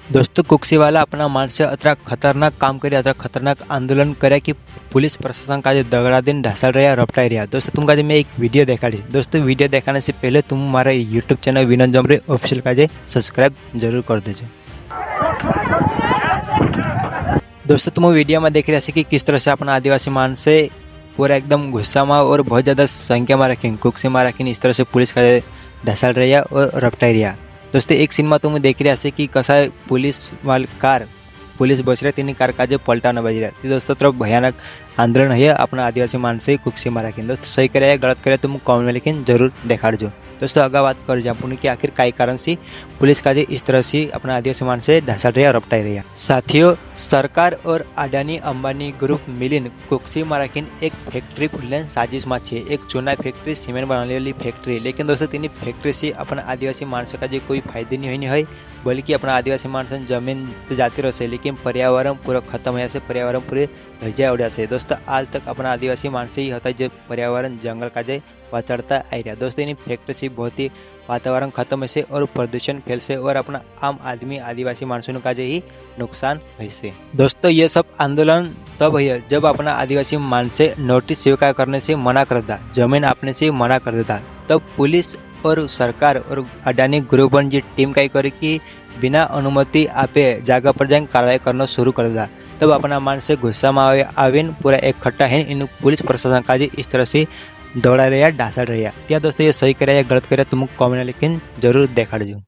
दोस्तों कुक्सीवाला अपना माणसं अतरा खतरनाक काम કર્યા अतरा खतरनाक आंदोलन કર્યા कि पुलिस प्रशासन का जो दगड़ा दिन ढासल रहा रपटाई रहा। दोस्तों तुमका मैं एक वीडियो दिखाड़ी। दोस्तों वीडियो दिखाने से पहले तुम हमारा यूट्यूब चैनल विनोद जमरे ऑफिशियल का सब्सक्राइब जरूर कर दीजिए। दोस्तों तुम वीडियो में देख रहे कि किस तरह से अपना आदिवासी माणसे पूरा एकदम गुस्सा में और बहुत ज़्यादा संख्या में रखें कुक्सी में रखी इस तरह से पुलिस का ढसल रहा और रपटाई रहा। दोस्तों एक सीन में तुम देख रहा है कि कसा पुलिस वाल कार पुलिस बस रहे तेनी कार का पलटाना बज रहा। दोस्तों तरफ भयानक आंदोलन है अपना आदिवासी माणसे कुक्सी में रखी। दोस्तों सही करे गलत करे तुम कॉमेंट में लेकिन जरूर दिखाड़ो। दोस्तों अगर बात कर जाए कि आखिर कई कारण से पुलिस का इस तरह से अपना आदिवासी माणसे ढासल रहा और रपटाई रहा। साथियों सरकार और अडानी अंबानी ग्रुप मिलीन कुक्सी में रखी एक फैक्ट्री खुलने साजिश में है। एक चूना फैक्ट्री सीमेंट बनाने वाली फैक्ट्री, लेकिन दोस्तों तेनी फैक्ट्री से अपना आदिवासी माणसों का कोई फायदे नहीं है, बल्कि अपना आदिवासी माणसों जमीन जाती रहे लेकिन पर्यावरण पूरा खत्म हो जाए, पर्यावरण पूरे रह जाए उड़ा से। दोस्तों आज तक अपना आदिवासी माणसे ही होता है जो पर्यावरण जंगल का बचाड़ता आ रहा। दोस्तों इन फैक्ट्री से बहुत ही वातावरण खत्म से और प्रदूषण फैल से और अपना आम आदमी आदिवासी माणसों का ही नुकसान से। दोस्तों ये सब आंदोलन तब है जब अपना आदिवासी माणसे नोटिस स्वीकार करने से मना कर देता, जमीन आपने से मना कर देता, तब पुलिस और सरकार और अडानी ग्रुप की टीम क्या करे कि बिना अनुमति आपे जगह पर जाए कार्रवाई करना शुरू कर देता। तब अपना माणसे गुस्सा में आवीन पूरा इकट्ठा है इन पुलिस प्रशासन का इस तरह से दौड़ा रहा ढासल रहा। क्या दोस्तों ये सही करे या गलत करे तुम कमेंट लेकिन जरूर दिखाड़ो।